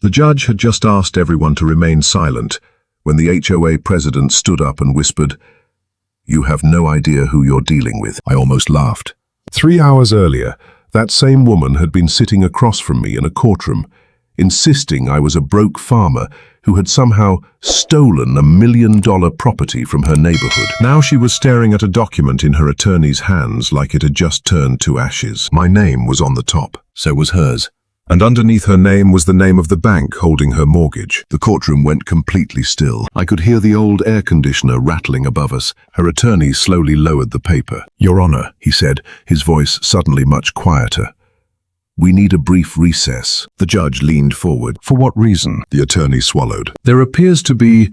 The judge had just asked everyone to remain silent when the HOA president stood up and whispered, "You have no idea who you're dealing with." I almost laughed. 3 hours earlier, that same woman had been sitting across from me in a courtroom, insisting I was a broke farmer who had somehow stolen $1 million property from her neighborhood. Now she was staring at a document in her attorney's hands like it had just turned to ashes. My name was on the top. So was hers. And underneath her name was the name of the bank holding her mortgage. The courtroom went completely still. I could hear the old air conditioner rattling above us. Her attorney slowly lowered the paper. "Your Honor," he said, his voice suddenly much quieter. "We need a brief recess." The judge leaned forward. "For what reason?" The attorney swallowed. "There appears to be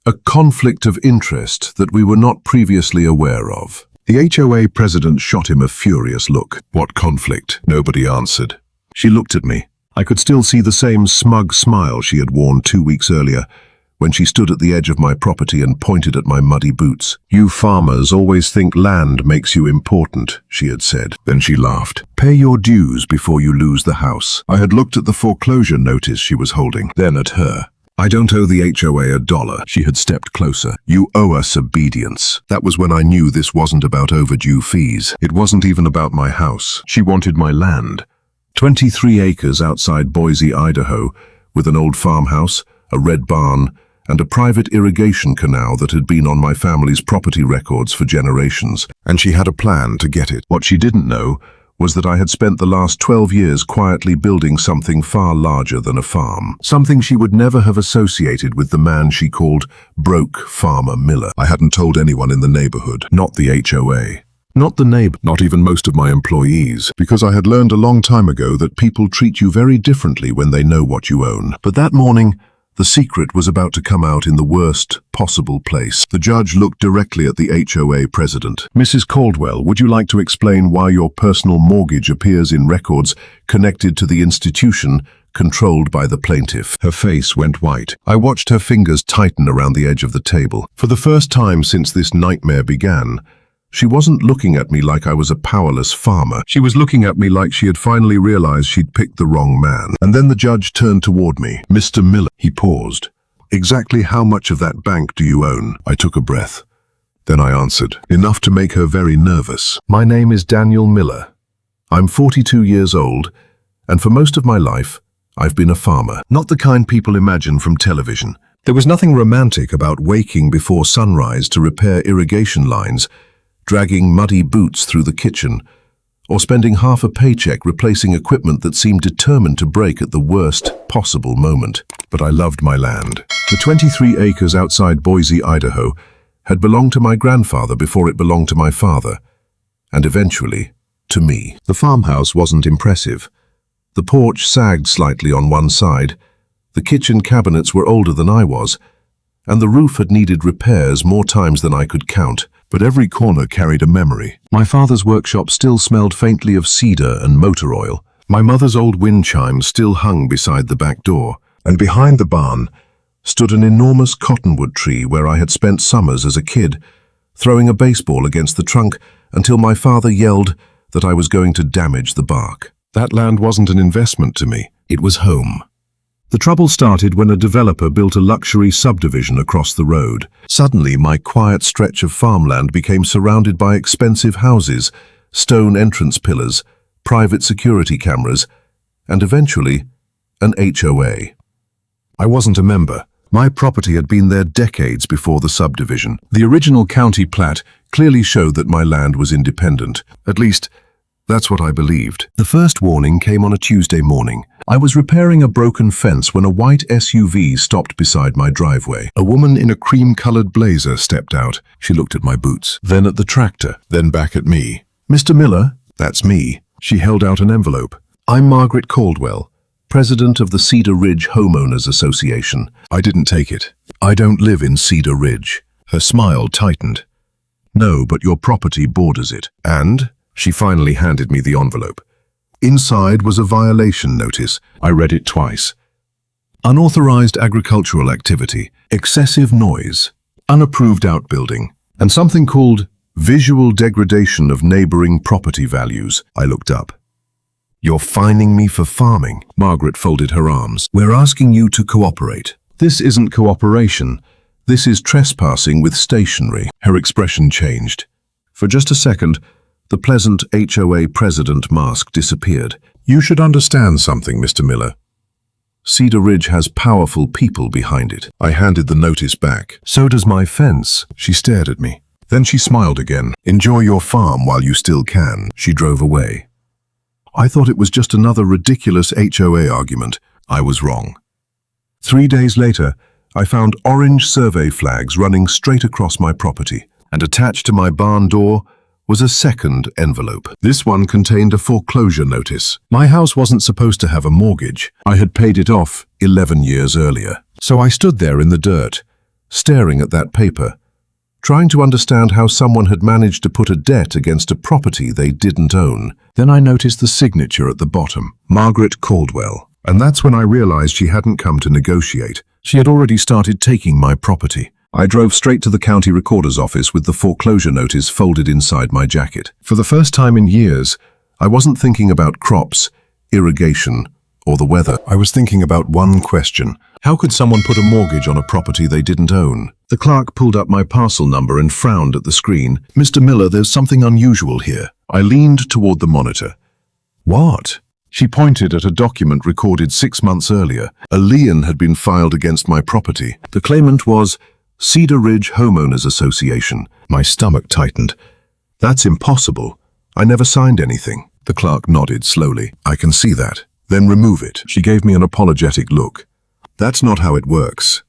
a conflict of interest that we were not previously aware of." The HOA president shot him a furious look. "What conflict?" Nobody answered. She looked at me. I could still see the same smug smile she had worn 2 weeks earlier, when she stood at the edge of my property and pointed at my muddy boots. "You farmers always think land makes you important," she had said. Then she laughed. "Pay your dues before you lose the house." I had looked at the foreclosure notice she was holding, then at her. "I don't owe the HOA $1. She had stepped closer. "You owe us obedience." That was when I knew this wasn't about overdue fees. It wasn't even about my house. She wanted my land. 23 acres outside Boise, Idaho, with an old farmhouse, a red barn, and a private irrigation canal that had been on my family's property records for generations. And she had a plan to get it. What she didn't know was that I had spent the last 12 years quietly building something far larger than a farm. Something she would never have associated with the man she called Broke Farmer Miller. I hadn't told anyone in the neighborhood, not the HOA. Not the neighbor, not even most of my employees, because I had learned a long time ago that people treat you very differently when they know what you own. But that morning, the secret was about to come out in the worst possible place. The judge looked directly at the HOA president. "Mrs. Caldwell, would you like to explain why your personal mortgage appears in records connected to the institution controlled by the plaintiff?" Her face went white. I watched her fingers tighten around the edge of the table. For the first time since this nightmare began, she wasn't looking at me like I was a powerless farmer. She was looking at me like she had finally realized she'd picked the wrong man. And then the judge turned toward me. "Mr. Miller," he paused. "Exactly how much of that bank do you own?" I took a breath. Then I answered, enough to make her very nervous. "My name is Daniel Miller. I'm 42 years old, and for most of my life, I've been a farmer. Not the kind people imagine from television. There was nothing romantic about waking before sunrise to repair irrigation lines, dragging muddy boots through the kitchen, or spending half a paycheck replacing equipment that seemed determined to break at the worst possible moment. But I loved my land. The 23 acres outside Boise, Idaho, had belonged to my grandfather before it belonged to my father, and eventually, to me. The farmhouse wasn't impressive. The porch sagged slightly on one side, the kitchen cabinets were older than I was, and the roof had needed repairs more times than I could count. But every corner carried a memory. My father's workshop still smelled faintly of cedar and motor oil. My mother's old wind chime still hung beside the back door. And behind the barn stood an enormous cottonwood tree where I had spent summers as a kid, throwing a baseball against the trunk until my father yelled that I was going to damage the bark. That land wasn't an investment to me. It was home. The trouble started when a developer built a luxury subdivision across the road. Suddenly, my quiet stretch of farmland became surrounded by expensive houses, stone entrance pillars, private security cameras, and eventually, an HOA. I wasn't a member. My property had been there decades before the subdivision. The original county plat clearly showed that my land was independent. At least, that's what I believed. The first warning came on a Tuesday morning. I was repairing a broken fence when a white SUV stopped beside my driveway. A woman in a cream-colored blazer stepped out. She looked at my boots, then at the tractor, then back at me. "Mr. Miller?" "That's me." She held out an envelope. "I'm Margaret Caldwell, president of the Cedar Ridge Homeowners Association." I didn't take it. "I don't live in Cedar Ridge." Her smile tightened. "No, but your property borders it." "And?" She finally handed me the envelope. Inside was a violation notice. I read it twice. Unauthorized agricultural activity, excessive noise, unapproved outbuilding, and something called visual degradation of neighboring property values. I looked up. You're fining me for farming. Margaret folded her arms. We're asking you to cooperate. This isn't cooperation. This is trespassing with stationery. Her expression changed. For just a second, the pleasant HOA president mask disappeared. You should understand something, Mr. Miller. Cedar Ridge has powerful people behind it. I handed the notice back. So does my fence. She stared at me. Then she smiled again. Enjoy your farm while you still can. She drove away. I thought it was just another ridiculous HOA argument. I was wrong. 3 days later, I found orange survey flags running straight across my property, and attached to my barn door was a second envelope. This one contained a foreclosure notice. My house wasn't supposed to have a mortgage. I had paid it off 11 years earlier. So I stood there in the dirt, staring at that paper, trying to understand how someone had managed to put a debt against a property they didn't own. Then I noticed the signature at the bottom, Margaret Caldwell. And that's when I realized she hadn't come to negotiate. She had already started taking my property. I drove straight to the county recorder's office with the foreclosure notice folded inside my jacket. For the first time in years, I wasn't thinking about crops, irrigation, or the weather. I was thinking about one question. How could someone put a mortgage on a property they didn't own? The clerk pulled up my parcel number and frowned at the screen. Mr. Miller, there's something unusual here. I leaned toward the monitor. What? She pointed at a document recorded 6 months earlier. A lien had been filed against my property. The claimant was Cedar Ridge Homeowners Association. My stomach tightened. That's impossible. I never signed anything. The clerk nodded slowly. I can see that. Then remove it. She gave me an apologetic look. That's not how it works.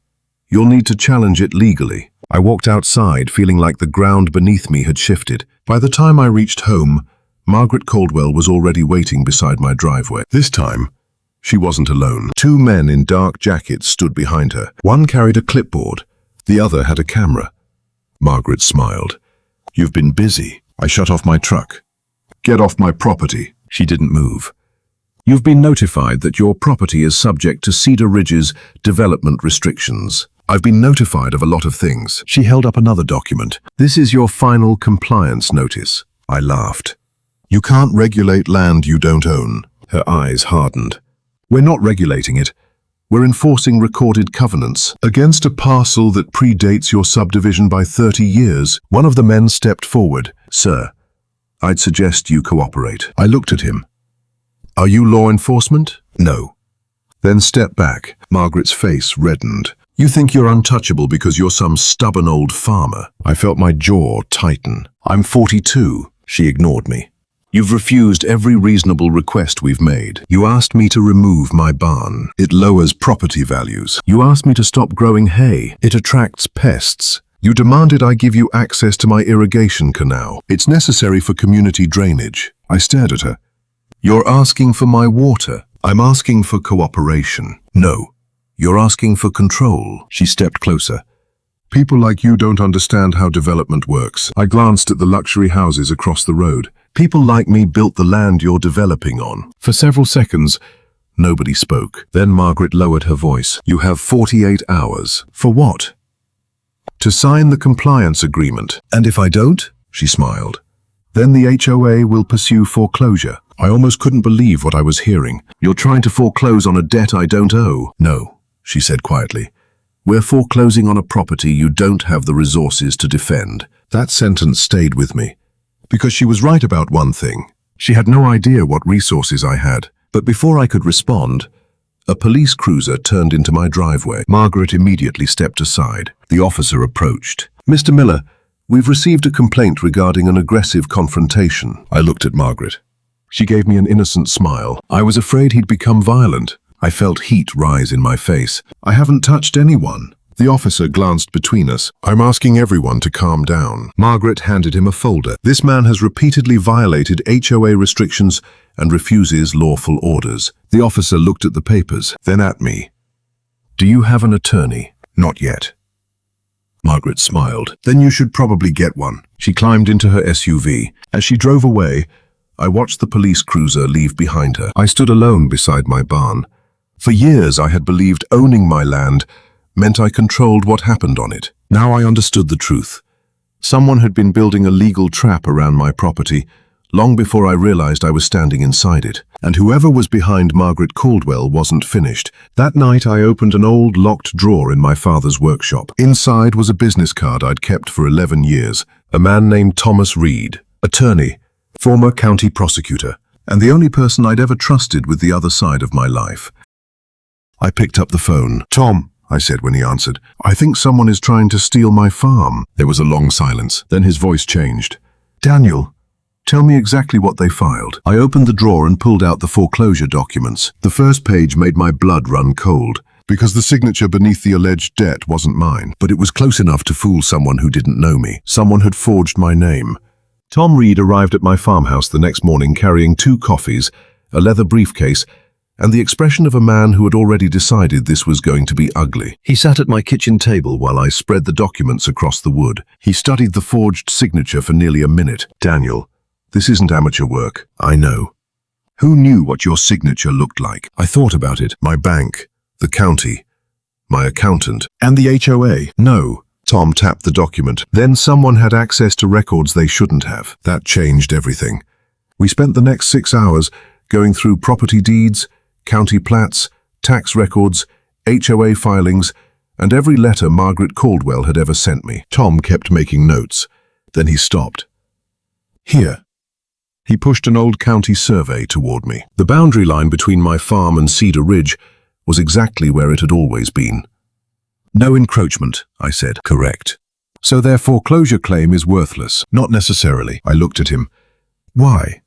You'll need to challenge it legally. I walked outside, feeling like the ground beneath me had shifted. By the time I reached home, Margaret Caldwell was already waiting beside my driveway. This time, she wasn't alone. 2 men in dark jackets stood behind her. One carried a clipboard. The other had a camera. Margaret smiled. You've been busy. I shut off my truck. Get off my property. She didn't move. You've been notified that your property is subject to Cedar Ridge's development restrictions. I've been notified of a lot of things. She held up another document. This is your final compliance notice. I laughed. You can't regulate land you don't own. Her eyes hardened. We're not regulating it. We're enforcing recorded covenants against a parcel that predates your subdivision by 30 years. One of the men stepped forward. Sir, I'd suggest you cooperate. I looked at him. Are you law enforcement? No. Then step back. Margaret's face reddened. You think you're untouchable because you're some stubborn old farmer. I felt my jaw tighten. I'm 42. She ignored me. You've refused every reasonable request we've made. You asked me to remove my barn. It lowers property values. You asked me to stop growing hay. It attracts pests. You demanded I give you access to my irrigation canal. It's necessary for community drainage. I stared at her. You're asking for my water. I'm asking for cooperation. No, you're asking for control. She stepped closer. People like you don't understand how development works. I glanced at the luxury houses across the road. People like me built the land you're developing on. For several seconds, nobody spoke. Then Margaret lowered her voice. You have 48 hours. For what? To sign the compliance agreement. And if I don't? She smiled. Then the HOA will pursue foreclosure. I almost couldn't believe what I was hearing. You're trying to foreclose on a debt I don't owe. No, she said quietly. We're foreclosing on a property you don't have the resources to defend. That sentence stayed with me. Because she was right about one thing. She had no idea what resources I had. But before I could respond, a police cruiser turned into my driveway. Margaret immediately stepped aside. The officer approached. Mr. Miller, we've received a complaint regarding an aggressive confrontation. I looked at Margaret. She gave me an innocent smile. I was afraid he'd become violent. I felt heat rise in my face. I haven't touched anyone. The officer glanced between us. I'm asking everyone to calm down. Margaret handed him a folder. This man has repeatedly violated HOA restrictions and refuses lawful orders. The officer looked at the papers, then at me. Do you have an attorney? Not yet. Margaret smiled. Then you should probably get one. She climbed into her SUV. As she drove away, I watched the police cruiser leave behind her. I stood alone beside my barn. For years I had believed owning my land meant I controlled what happened on it. Now I understood the truth. Someone had been building a legal trap around my property, long before I realized I was standing inside it. And whoever was behind Margaret Caldwell wasn't finished. That night I opened an old locked drawer in my father's workshop. Inside was a business card I'd kept for 11 years. A man named Thomas Reed, attorney, former county prosecutor, and the only person I'd ever trusted with the other side of my life. I picked up the phone. "Tom," I said when he answered, "I think someone is trying to steal my farm." There was a long silence. Then his voice changed. "Daniel, tell me exactly what they filed." I opened the drawer and pulled out the foreclosure documents. The first page made my blood run cold, because the signature beneath the alleged debt wasn't mine. But it was close enough to fool someone who didn't know me. Someone had forged my name. Tom Reed arrived at my farmhouse the next morning carrying 2 coffees, a leather briefcase, and the expression of a man who had already decided this was going to be ugly. He sat at my kitchen table while I spread the documents across the wood. He studied the forged signature for nearly a minute. "Daniel, this isn't amateur work, I know. Who knew what your signature looked like?" I thought about it. My bank, the county, my accountant, and the HOA. "No." Tom tapped the document. "Then someone had access to records they shouldn't have." That changed everything. We spent the next 6 hours going through property deeds, county plats, tax records, HOA filings, and every letter Margaret Caldwell had ever sent me. Tom kept making notes. Then he stopped. "Here." He pushed an old county survey toward me. The boundary line between my farm and Cedar Ridge was exactly where it had always been. "No encroachment," I said. "Correct. So their foreclosure claim is worthless." "Not necessarily." I looked at him. "Why?"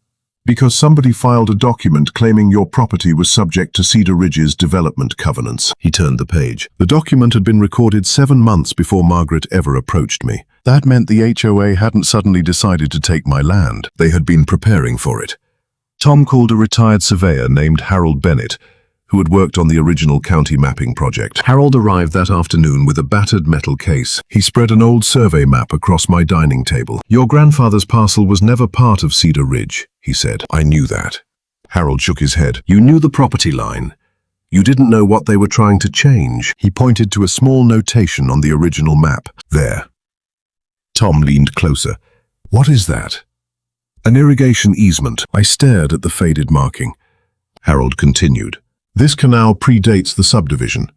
"Because somebody filed a document claiming your property was subject to Cedar Ridge's development covenants." He turned the page. The document had been recorded 7 months before Margaret ever approached me. That meant the HOA hadn't suddenly decided to take my land. They had been preparing for it. Tom called a retired surveyor named Harold Bennett, who had worked on the original county mapping project. Harold arrived that afternoon with a battered metal case. He spread an old survey map across my dining table. "Your grandfather's parcel was never part of Cedar Ridge," he said. "I knew that." Harold shook his head. "You knew the property line. You didn't know what they were trying to change." He pointed to a small notation on the original map. "There." Tom leaned closer. "What is that?" "An irrigation easement." I stared at the faded marking. Harold continued. "This canal predates the subdivision.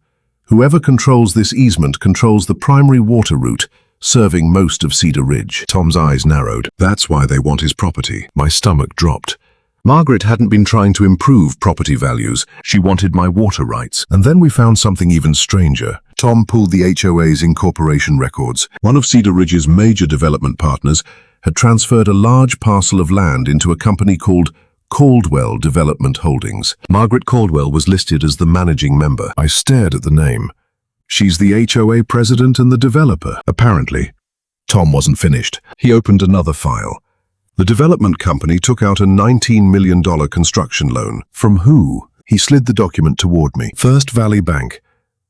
Whoever controls this easement controls the primary water route, serving most of Cedar Ridge." Tom's eyes narrowed. "That's why they want his property." My stomach dropped. Margaret hadn't been trying to improve property values. She wanted my water rights. And then we found something even stranger. Tom pulled the HOA's incorporation records. One of Cedar Ridge's major development partners had transferred a large parcel of land into a company called Caldwell Development Holdings. Margaret Caldwell was listed as the managing member. I stared at the name. She's the HOA president and the developer, apparently. Tom wasn't finished. He opened another file. The development company took out a $19 million construction loan. From who? He slid the document toward me. First Valley Bank.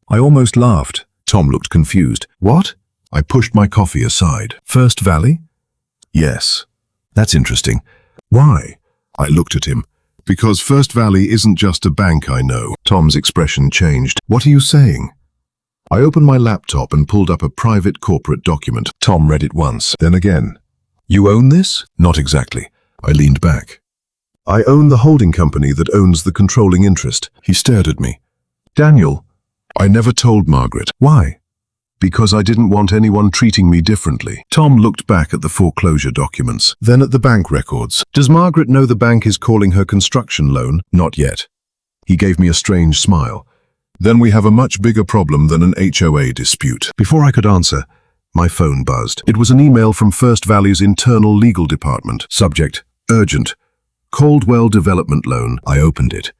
I almost laughed. Tom looked confused. "What?" I pushed my coffee aside. "First Valley?" "Yes." "That's interesting. Why?" I looked at him. "Because First Valley isn't just a bank, I know." Tom's expression changed. "What are you saying?" I opened my laptop and pulled up a private corporate document. Tom read it once, then again. "You own this?" "Not exactly." I leaned back. "I own the holding company that owns the controlling interest." He stared at me. "Daniel, I never told Margaret." "Why?" "Because I didn't want anyone treating me differently." Tom looked back at the foreclosure documents, then at the bank records. "Does Margaret know the bank is calling her construction loan?" "Not yet." He gave me a strange smile. "Then we have a much bigger problem than an HOA dispute." Before I could answer, my phone buzzed. It was an email from First Valley's internal legal department. Subject: urgent. Caldwell Development Loan. I opened it.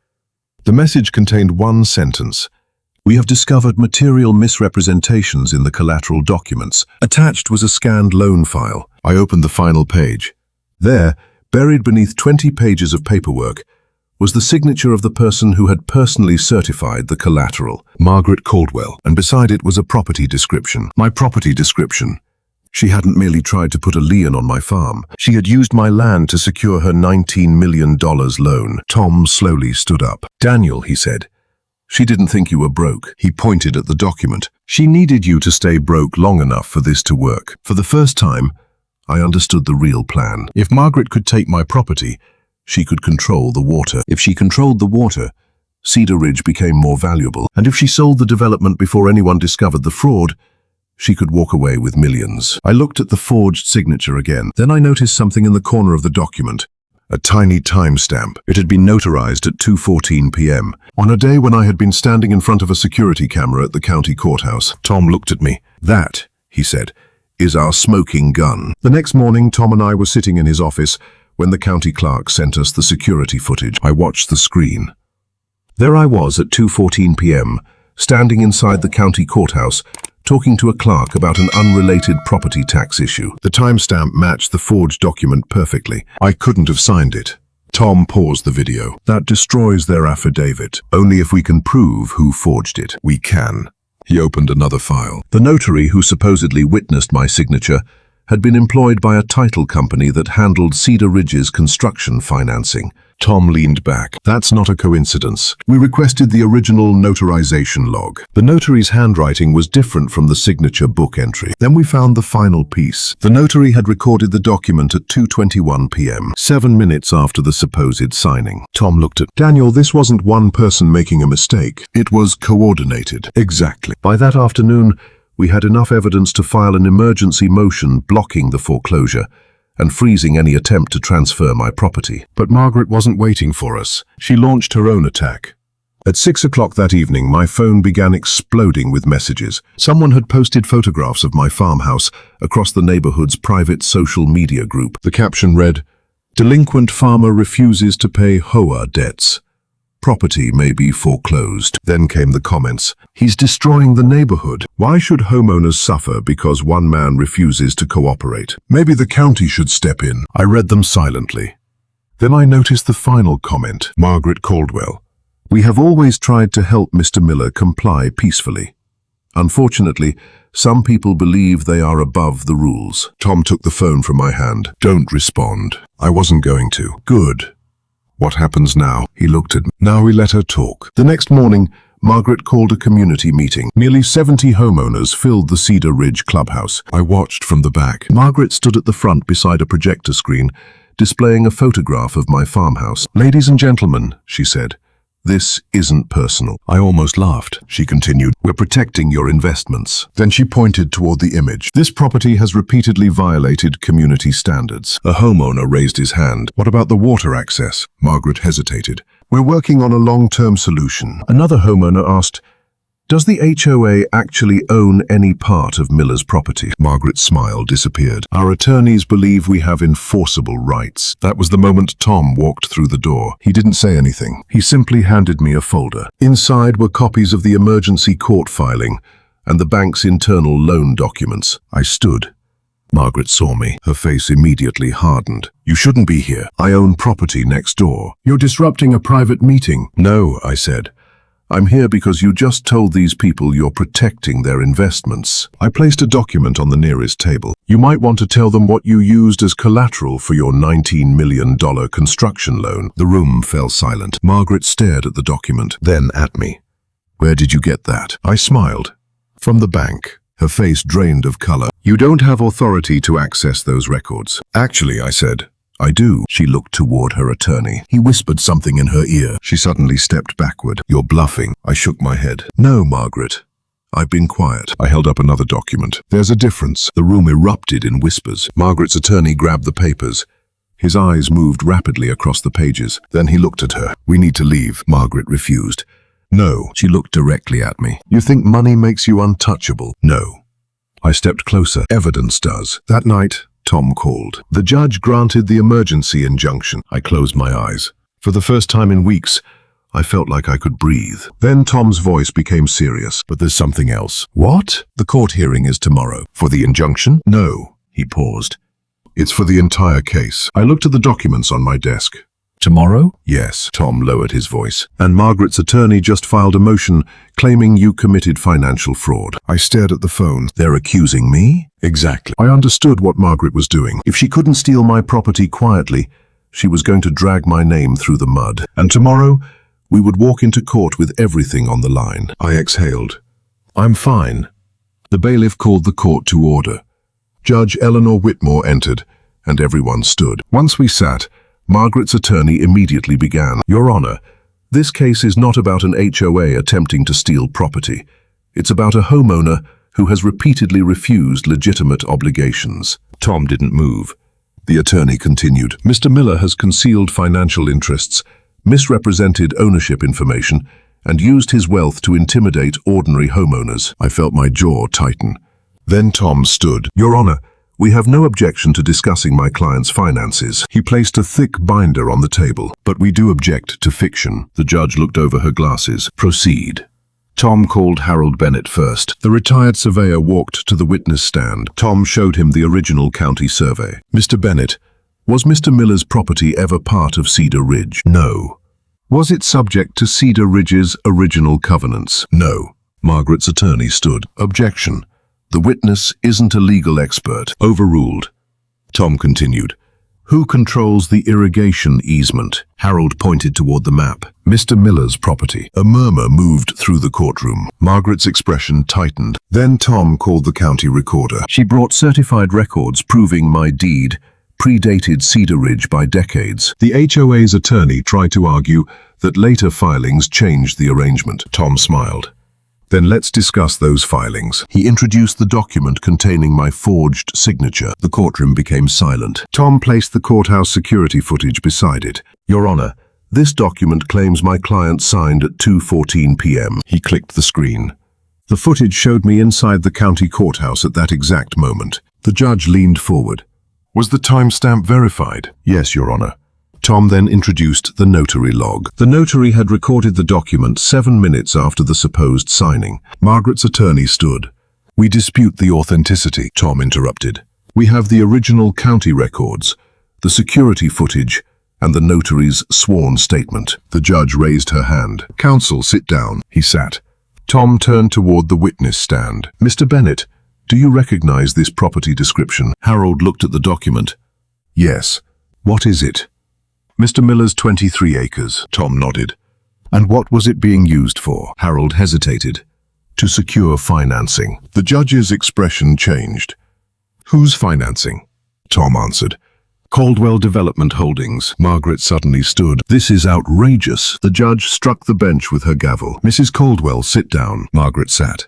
The message contained one sentence. "We have discovered material misrepresentations in the collateral documents." Attached was a scanned loan file. I opened the final page. There, buried beneath 20 pages of paperwork, was the signature of the person who had personally certified the collateral, Margaret Caldwell, and beside it was a property description. My property description. She hadn't merely tried to put a lien on my farm. She had used my land to secure her $19 million loan. Tom slowly stood up. "Daniel," he said, "she didn't think you were broke." He pointed at the document. "She needed you to stay broke long enough for this to work." For the first time, I understood the real plan. If Margaret could take my property, she could control the water. If she controlled the water, Cedar Ridge became more valuable. And if she sold the development before anyone discovered the fraud, she could walk away with millions. I looked at the forged signature again. Then I noticed something in the corner of the document. A tiny timestamp. It had been notarized at 2:14 p.m. on a day when I had been standing in front of a security camera at the county courthouse. Tom looked at me. "That," he said, "is our smoking gun." The next morning, Tom and I were sitting in his office when the county clerk sent us the security footage. I watched the screen. There I was at 2:14 p.m., standing inside the county courthouse, talking to a clerk about an unrelated property tax issue. The timestamp matched the forged document perfectly. I couldn't have signed it. Tom paused the video. "That destroys their affidavit. Only if we can prove who forged it. We can." He opened another file. The notary who supposedly witnessed my signature had been employed by a title company that handled Cedar Ridge's construction financing. Tom leaned back. "That's not a coincidence. We requested the original notarization log. The notary's handwriting was different from the signature book entry. Then we found the final piece. The notary had recorded the document at 2:21 p.m., 7 minutes after the supposed signing." Tom looked at Daniel. "This wasn't one person making a mistake. It was coordinated." "Exactly." By that afternoon, we had enough evidence to file an emergency motion blocking the foreclosure and freezing any attempt to transfer my property. But Margaret wasn't waiting for us. She launched her own attack. At 6 o'clock that evening, my phone began exploding with messages. Someone had posted photographs of my farmhouse across the neighborhood's private social media group. The caption read, "Delinquent farmer refuses to pay HOA debts. Property may be foreclosed." Then came the comments. "He's destroying the neighborhood. Why should homeowners suffer because one man refuses to cooperate? Maybe the county should step in." I read them silently. Then I noticed the final comment. Margaret Caldwell. "We have always tried to help Mr. Miller comply peacefully. Unfortunately, some people believe they are above the rules." Tom took the phone from my hand. "Don't respond." I wasn't going to. "Good. What happens now?" He looked at me. Now we let her talk. The next morning, Margaret called a community meeting. Nearly 70 homeowners filled the Cedar Ridge clubhouse. I watched from the back. Margaret stood at the front beside a projector screen, displaying a photograph of my farmhouse. "Ladies and gentlemen," she said, "this isn't personal." I almost laughed. She continued, "We're protecting your investments." Then she pointed toward the image. "This property has repeatedly violated community standards." A homeowner raised his hand. "What about the water access?" Margaret hesitated. "We're working on a long-term solution." Another homeowner asked, "Does the HOA actually own any part of Miller's property?" Margaret's smile disappeared. "Our attorneys believe we have enforceable rights." That was the moment Tom walked through the door. He didn't say anything. He simply handed me a folder. Inside were copies of the emergency court filing and the bank's internal loan documents. I stood. Margaret saw me. Her face immediately hardened. "You shouldn't be here. I own property next door. You're disrupting a private meeting." "No," I said. "I'm here because you just told these people you're protecting their investments." I placed a document on the nearest table. "You might want to tell them what you used as collateral for your $19 million construction loan." The room fell silent. Margaret stared at the document, then at me. "Where did you get that?" I smiled. "From the bank." Her face drained of color. "You don't have authority to access those records." "Actually," I said, "I do." She looked toward her attorney. He whispered something in her ear. She suddenly stepped backward. "You're bluffing." I shook my head. "No, Margaret. I've been quiet." I held up another document. "There's a difference." The room erupted in whispers. Margaret's attorney grabbed the papers. His eyes moved rapidly across the pages. Then he looked at her. "We need to leave." Margaret refused. "No." She looked directly at me. "You think money makes you untouchable?" "No." I stepped closer. "Evidence does." That night, Tom called. The judge granted the emergency injunction. I closed my eyes. For the first time in weeks, I felt like I could breathe. Then Tom's voice became serious. "But there's something else." "What?" "The court hearing is tomorrow." "For the injunction?" "No." He paused. "It's for the entire case." I looked at the documents on my desk. "Tomorrow?" "Yes." Tom lowered his voice. "And Margaret's attorney just filed a motion claiming you committed financial fraud." I stared at the phone. "They're accusing me?" "Exactly." I understood what Margaret was doing. If she couldn't steal my property quietly, she was going to drag my name through the mud. And tomorrow, we would walk into court with everything on the line. I exhaled. "I'm fine." The bailiff called the court to order. Judge Eleanor Whitmore entered, and everyone stood. Once we sat, Margaret's attorney immediately began. Your Honor, this case is not about an HOA attempting to steal property. It's about a homeowner who has repeatedly refused legitimate obligations. Tom didn't move. The attorney continued. Mr. Miller has concealed financial interests, misrepresented ownership information, and used his wealth to intimidate ordinary homeowners. I felt my jaw tighten. Then Tom stood. Your Honor, we have no objection to discussing my client's finances. He placed a thick binder on the table. But we do object to fiction. The judge looked over her glasses. Proceed. Tom called Harold Bennett first. The retired surveyor walked to the witness stand. Tom showed him the original county survey. Mr. Bennett, was Mr. Miller's property ever part of Cedar Ridge? No. Was it subject to Cedar Ridge's original covenants? No. Margaret's attorney stood. Objection. The witness isn't a legal expert. Overruled. Tom continued. Who controls the irrigation easement? Harold pointed toward the map. Mr. Miller's property. A murmur moved through the courtroom. Margaret's expression tightened. Then Tom called the county recorder. She brought certified records proving my deed predated Cedar Ridge by decades. The HOA's attorney tried to argue that later filings changed the arrangement. Tom smiled. Then let's discuss those filings. He introduced the document containing my forged signature. The courtroom became silent. Tom placed the courthouse security footage beside it. Your Honor, this document claims my client signed at 2:14 p.m. He clicked the screen. The footage showed me inside the county courthouse at that exact moment. The judge leaned forward. Was the timestamp verified? Yes, Your Honor. Tom then introduced the notary log. The notary had recorded the document 7 minutes after the supposed signing. Margaret's attorney stood. We dispute the authenticity, Tom interrupted. We have the original county records, the security footage, and the notary's sworn statement. The judge raised her hand. Counsel, sit down. He sat. Tom turned toward the witness stand. Mr. Bennett, do you recognize this property description? Harold looked at the document. Yes. What is it? Mr. Miller's 23 acres. Tom nodded. And what was it being used for? Harold hesitated. To secure financing. The judge's expression changed. Whose financing? Tom answered. Caldwell Development Holdings. Margaret suddenly stood. This is outrageous. The judge struck the bench with her gavel. Mrs. Caldwell, sit down. Margaret sat.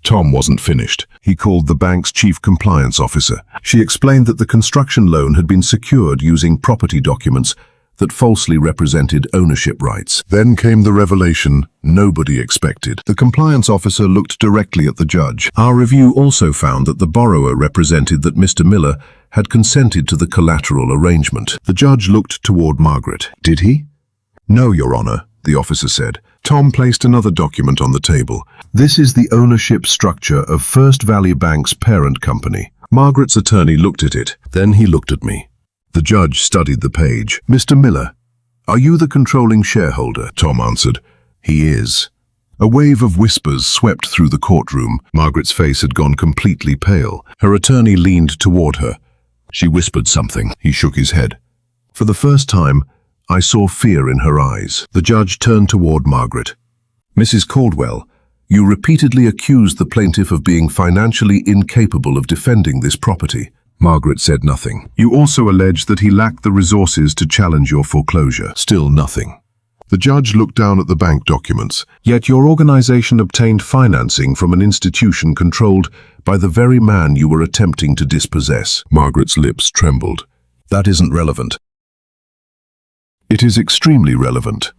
Tom wasn't finished. He called the bank's chief compliance officer. She explained that the construction loan had been secured using property documents that falsely represented ownership rights. Then came the revelation nobody expected. The compliance officer looked directly at the judge. Our review also found that the borrower represented that Mr. Miller had consented to the collateral arrangement. The judge looked toward Margaret. Did he? No, Your Honor, the officer said. Tom placed another document on the table. This is the ownership structure of First Valley Bank's parent company. Margaret's attorney looked at it. Then he looked at me. The judge studied the page. Mr. Miller, are you the controlling shareholder? Tom answered. He is. A wave of whispers swept through the courtroom. Margaret's face had gone completely pale. Her attorney leaned toward her. She whispered something. He shook his head. For the first time, I saw fear in her eyes. The judge turned toward Margaret. Mrs. Caldwell, you repeatedly accused the plaintiff of being financially incapable of defending this property. Margaret said nothing. You also alleged that he lacked the resources to challenge your foreclosure. Still nothing. The judge looked down at the bank documents. Yet your organization obtained financing from an institution controlled by the very man you were attempting to dispossess. Margaret's lips trembled. That isn't relevant. It is extremely relevant.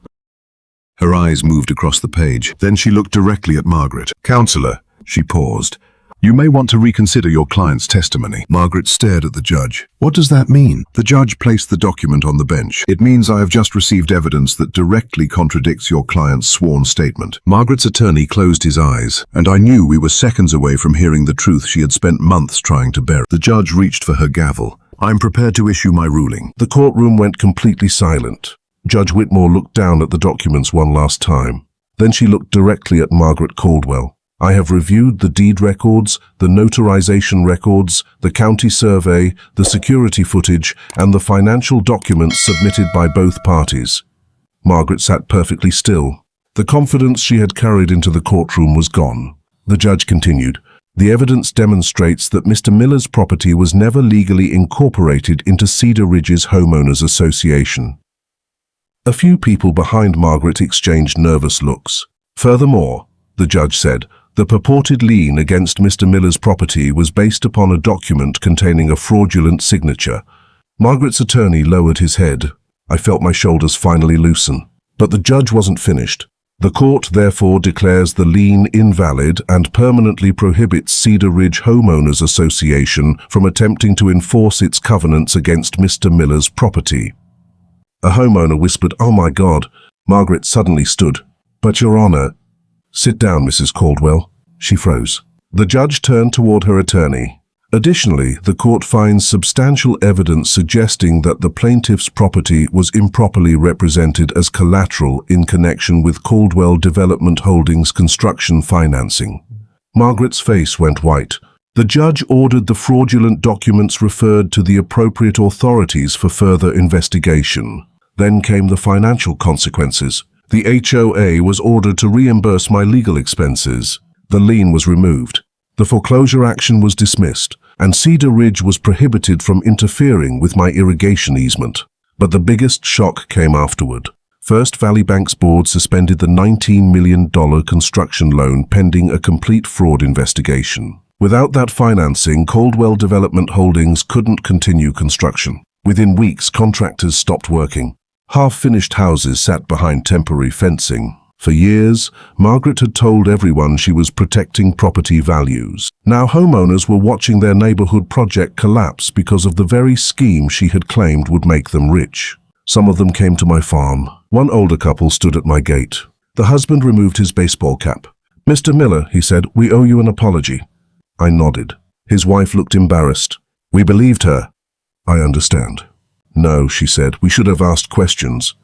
Her eyes moved across the page. Then she looked directly at Margaret. Counselor, she paused. You may want to reconsider your client's testimony. Margaret stared at the judge. What does that mean? The judge placed the document on the bench. It means I have just received evidence that directly contradicts your client's sworn statement. Margaret's attorney closed his eyes, and I knew we were seconds away from hearing the truth she had spent months trying to bury. The judge reached for her gavel. I'm prepared to issue my ruling. The courtroom went completely silent. Judge Whitmore looked down at the documents one last time. Then she looked directly at Margaret Caldwell. I have reviewed the deed records, the notarization records, the county survey, the security footage, and the financial documents submitted by both parties. Margaret sat perfectly still. The confidence she had carried into the courtroom was gone. The judge continued. The evidence demonstrates that Mr. Miller's property was never legally incorporated into Cedar Ridge's Homeowners Association. A few people behind Margaret exchanged nervous looks. Furthermore, the judge said, the purported lien against Mr. Miller's property was based upon a document containing a fraudulent signature. Margaret's attorney lowered his head. I felt my shoulders finally loosen. But the judge wasn't finished. The court therefore declares the lien invalid and permanently prohibits Cedar Ridge Homeowners Association from attempting to enforce its covenants against Mr. Miller's property. A homeowner whispered, "Oh my God." Margaret suddenly stood. "But Your Honor." "Sit down, Mrs. Caldwell." She froze. The judge turned toward her attorney. Additionally, the court finds substantial evidence suggesting that the plaintiff's property was improperly represented as collateral in connection with Caldwell Development Holdings construction financing. Margaret's face went white. The judge ordered the fraudulent documents referred to the appropriate authorities for further investigation. Then came the financial consequences. The HOA was ordered to reimburse my legal expenses. The lien was removed. The foreclosure action was dismissed, and Cedar Ridge was prohibited from interfering with my irrigation easement. But the biggest shock came afterward. First Valley Bank's board suspended the $19 million construction loan pending a complete fraud investigation. Without that financing, Caldwell Development Holdings couldn't continue construction. Within weeks, contractors stopped working. Half-finished houses sat behind temporary fencing. For years, Margaret had told everyone she was protecting property values. Now homeowners were watching their neighborhood project collapse because of the very scheme she had claimed would make them rich. Some of them came to my farm. One older couple stood at my gate. The husband removed his baseball cap. "Mr. Miller," he said, "we owe you an apology." I nodded. His wife looked embarrassed. "We believed her." "I understand." "No," she said, "we should have asked questions."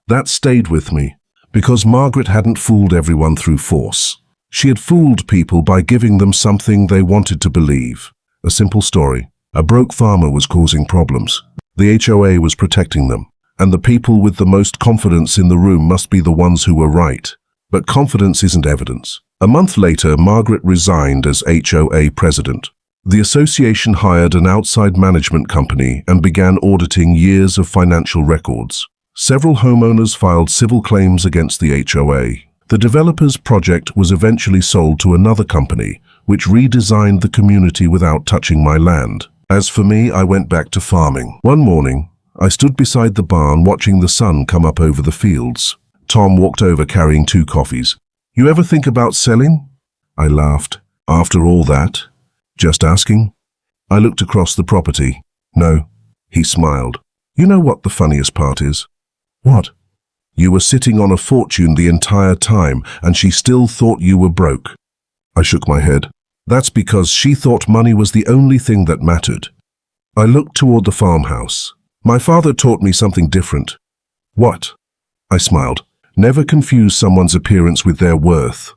That stayed with me, because Margaret hadn't fooled everyone through force. She had fooled people by giving them something they wanted to believe. A simple story. A broke farmer was causing problems. The HOA was protecting them, and the people with the most confidence in the room must be the ones who were right. But confidence isn't evidence. A month later, Margaret resigned as HOA president. The association hired an outside management company and began auditing years of financial records. Several homeowners filed civil claims against the HOA. The developer's project was eventually sold to another company, which redesigned the community without touching my land. As for me, I went back to farming. One morning, I stood beside the barn watching the sun come up over the fields. Tom walked over carrying 2 coffees. "You ever think about selling?" I laughed. "After all that? Just asking." I looked across the property. "No." He smiled. "You know what the funniest part is?" "What?" "You were sitting on a fortune the entire time, and she still thought you were broke." I shook my head. "That's because she thought money was the only thing that mattered." I looked toward the farmhouse. "My father taught me something different." "What?" I smiled. "Never confuse someone's appearance with their worth."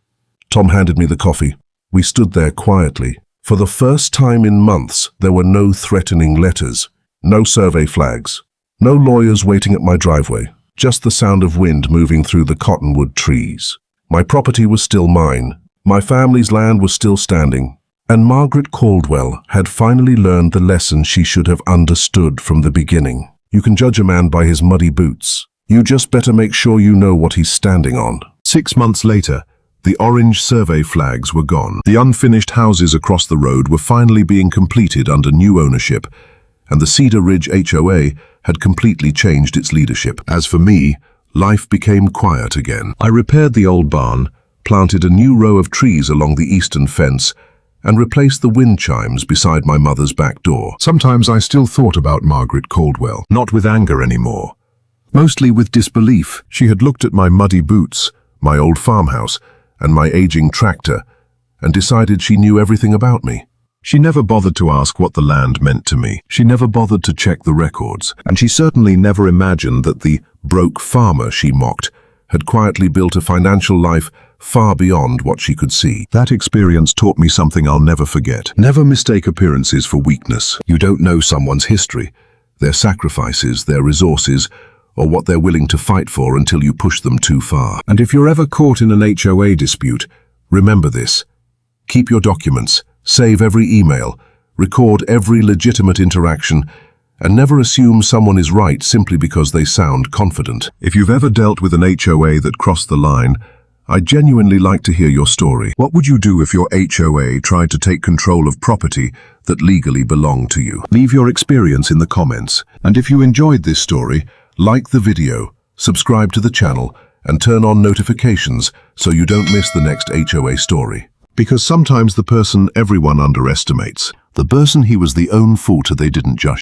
Tom handed me the coffee. We stood there quietly. For the first time in months, there were no threatening letters, no survey flags, no lawyers waiting at my driveway, just the sound of wind moving through the cottonwood trees. My property was still mine. My family's land was still standing. And Margaret Caldwell had finally learned the lesson she should have understood from the beginning. You can judge a man by his muddy boots. You just better make sure you know what he's standing on. 6 months later, the orange survey flags were gone. The unfinished houses across the road were finally being completed under new ownership, and the Cedar Ridge HOA had completely changed its leadership. As for me, life became quiet again. I repaired the old barn, planted a new row of trees along the eastern fence, and replaced the wind chimes beside my mother's back door. Sometimes I still thought about Margaret Caldwell, not with anger anymore. Mostly with disbelief. She had looked at my muddy boots, my old farmhouse, and my aging tractor, and decided she knew everything about me. She never bothered to ask what the land meant to me. She never bothered to check the records. And she certainly never imagined that the broke farmer she mocked had quietly built a financial life far beyond what she could see. That experience taught me something I'll never forget. Never mistake appearances for weakness. You don't know someone's history, their sacrifices, their resources, or what they're willing to fight for until you push them too far. And if you're ever caught in an HOA dispute, remember this. Keep your documents, Save every email, record every legitimate interaction, and never assume someone is right simply because they sound confident. If you've ever dealt with an HOA that crossed the line, I'd genuinely like to hear your story. What would you do if your HOA tried to take control of property that legally belonged to you? Leave your experience in the comments. And if you enjoyed this story, like the video, subscribe to the channel, and turn on notifications so you don't miss the next HOA story. Because sometimes the person everyone underestimates, the person he was the own fault they didn't just